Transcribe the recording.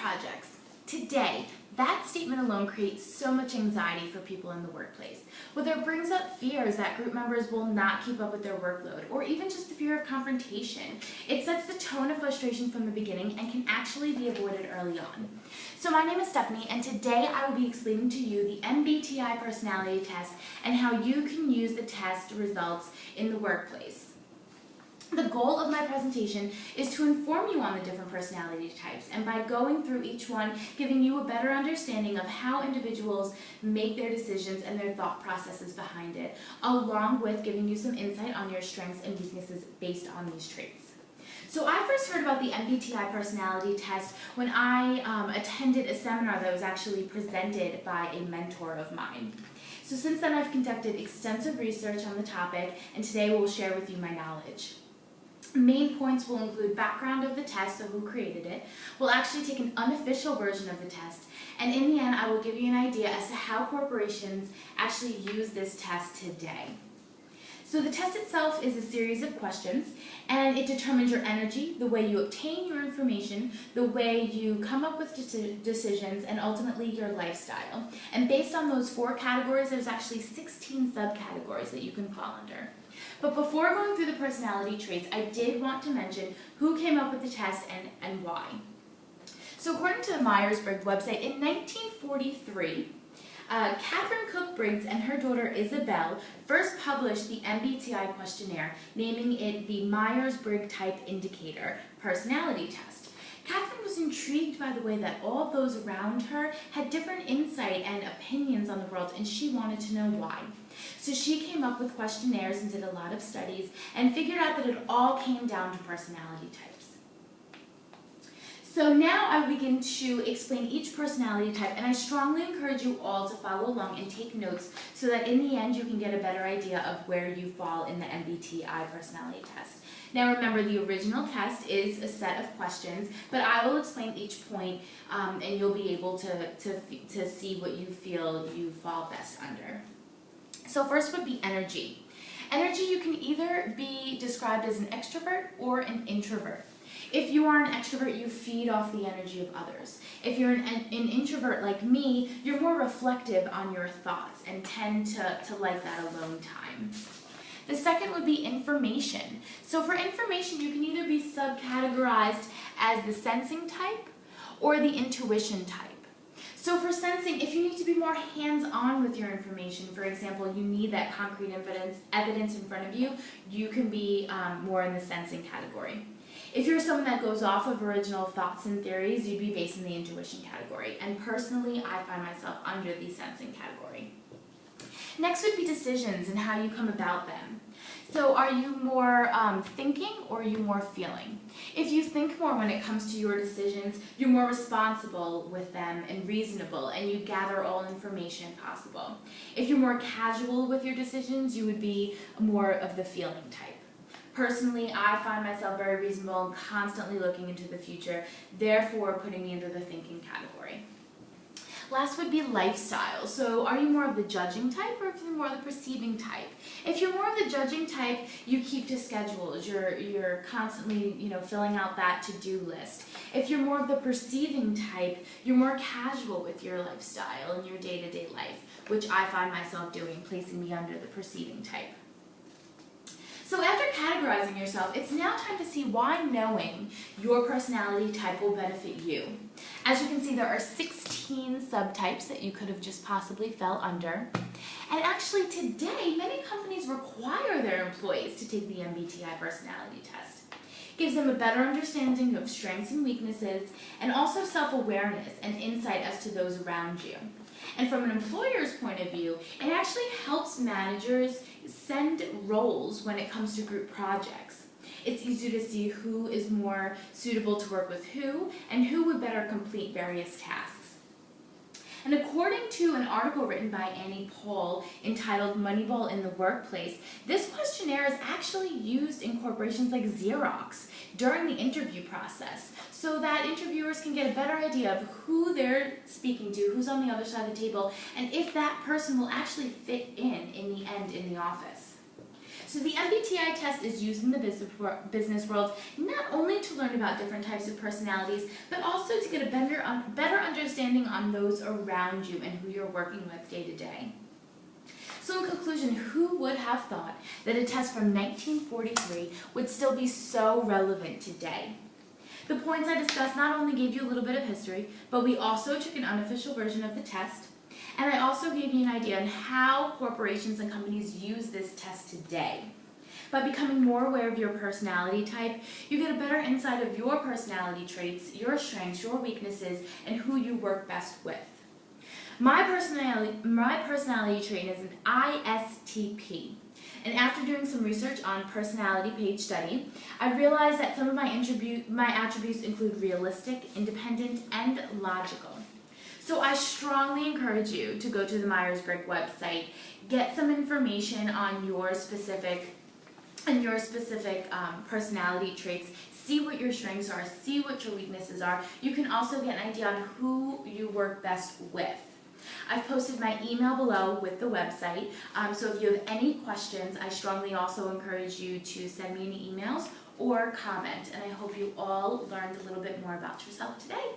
projects. Today, that statement alone creates so much anxiety for people in the workplace. Whether it brings up fears that group members will not keep up with their workload, or even just the fear of confrontation, it sets the tone of frustration from the beginning and can actually be avoided early on. So my name is Stephanie, and today I will be explaining to you the MBTI personality test and how you can use the test results in the workplace. The goal of my presentation is to inform you on the different personality types, and by going through each one, giving you a better understanding of how individuals make their decisions and their thought processes behind it, along with giving you some insight on your strengths and weaknesses based on these traits. So I first heard about the MBTI personality test when I attended a seminar that was actually presented by a mentor of mine. So since then I've conducted extensive research on the topic, and today we'll share with you my knowledge. Main points will include background of the test, so who created it. We'll actually take an unofficial version of the test, and in the end I will give you an idea as to how corporations actually use this test today. So the test itself is a series of questions, and it determines your energy, the way you obtain your information, the way you come up with decisions, and ultimately your lifestyle. And based on those 4 categories, there's actually 16 subcategories that you can fall under. But before going through the personality traits, I did want to mention who came up with the test and why. So according to the Myers-Briggs website, in 1943, Catherine Cook Briggs and her daughter Isabel first published the MBTI questionnaire, naming it the Myers-Briggs Type Indicator personality test. Catherine was intrigued by the way that all those around her had different insight and opinions on the world, and she wanted to know why. So she came up with questionnaires and did a lot of studies and figured out that it all came down to personality types. So now I begin to explain each personality type, and I strongly encourage you all to follow along and take notes so that in the end you can get a better idea of where you fall in the MBTI personality test. Now remember, the original test is a set of questions, but I will explain each point and you'll be able to see what you feel you fall best under. So first would be energy. Energy, you can either be described as an extrovert or an introvert. If you are an extrovert, you feed off the energy of others. If you're an introvert like me, you're more reflective on your thoughts and tend to like that alone time. The second would be information. So for information, you can either be subcategorized as the sensing type or the intuition type. So for sensing, if you need to be more hands-on with your information, for example, you need that concrete evidence in front of you, you can be more in the sensing category. If you're someone that goes off of original thoughts and theories, you'd be based in the intuition category. And personally, I find myself under the sensing category. Next would be decisions and how you come about them. So are you more thinking or are you more feeling? If you think more when it comes to your decisions, you're more responsible with them and reasonable, and you gather all information possible. If you're more casual with your decisions, you would be more of the feeling type. Personally, I find myself very reasonable and constantly looking into the future, therefore putting me into the thinking category. Last would be lifestyle. So are you more of the judging type, or if you're more of the perceiving type? If you're more of the judging type, you keep to schedules. You're constantly, filling out that to-do list. If you're more of the perceiving type, you're more casual with your lifestyle and your day-to-day life, which I find myself doing, placing me under the perceiving type. So after categorizing yourself, it's now time to see why knowing your personality type will benefit you. As you can see, there are 16 subtypes that you could have just possibly fell under. And actually today, many companies require their employees to take the MBTI personality test. It gives them a better understanding of strengths and weaknesses, and also self-awareness and insight as to those around you. And from an employer's point of view, it actually helps managers send roles when it comes to group projects. It's easier to see who is more suitable to work with who, and who would better complete various tasks. And according to an article written by Annie Paul entitled Moneyball in the Workplace, this questionnaire is actually used in corporations like Xerox during the interview process, so that interviewers can get a better idea of who they're speaking to, who's on the other side of the table, and if that person will actually fit in the end in the office. So the MBTI test is used in the business world not only to learn about different types of personalities, but also to get a better understanding on those around you and who you're working with day to day. So in conclusion, who would have thought that a test from 1943 would still be so relevant today? The points I discussed not only gave you a little bit of history, but we also took an unofficial version of the test, and I also gave you an idea on how corporations and companies use this test today. By becoming more aware of your personality type, you get a better insight of your personality traits, your strengths, your weaknesses, and who you work best with. My personality trait is an ISTP. And after doing some research on personality page study, I realized that some of my attributes include realistic, independent, and logical. So I strongly encourage you to go to the Myers-Briggs website, get some information on your specific personality traits, see what your strengths are, see what your weaknesses are. You can also get an idea on who you work best with. I've posted my email below with the website, so if you have any questions, I strongly also encourage you to send me any emails or comment, and I hope you all learned a little bit more about yourself today.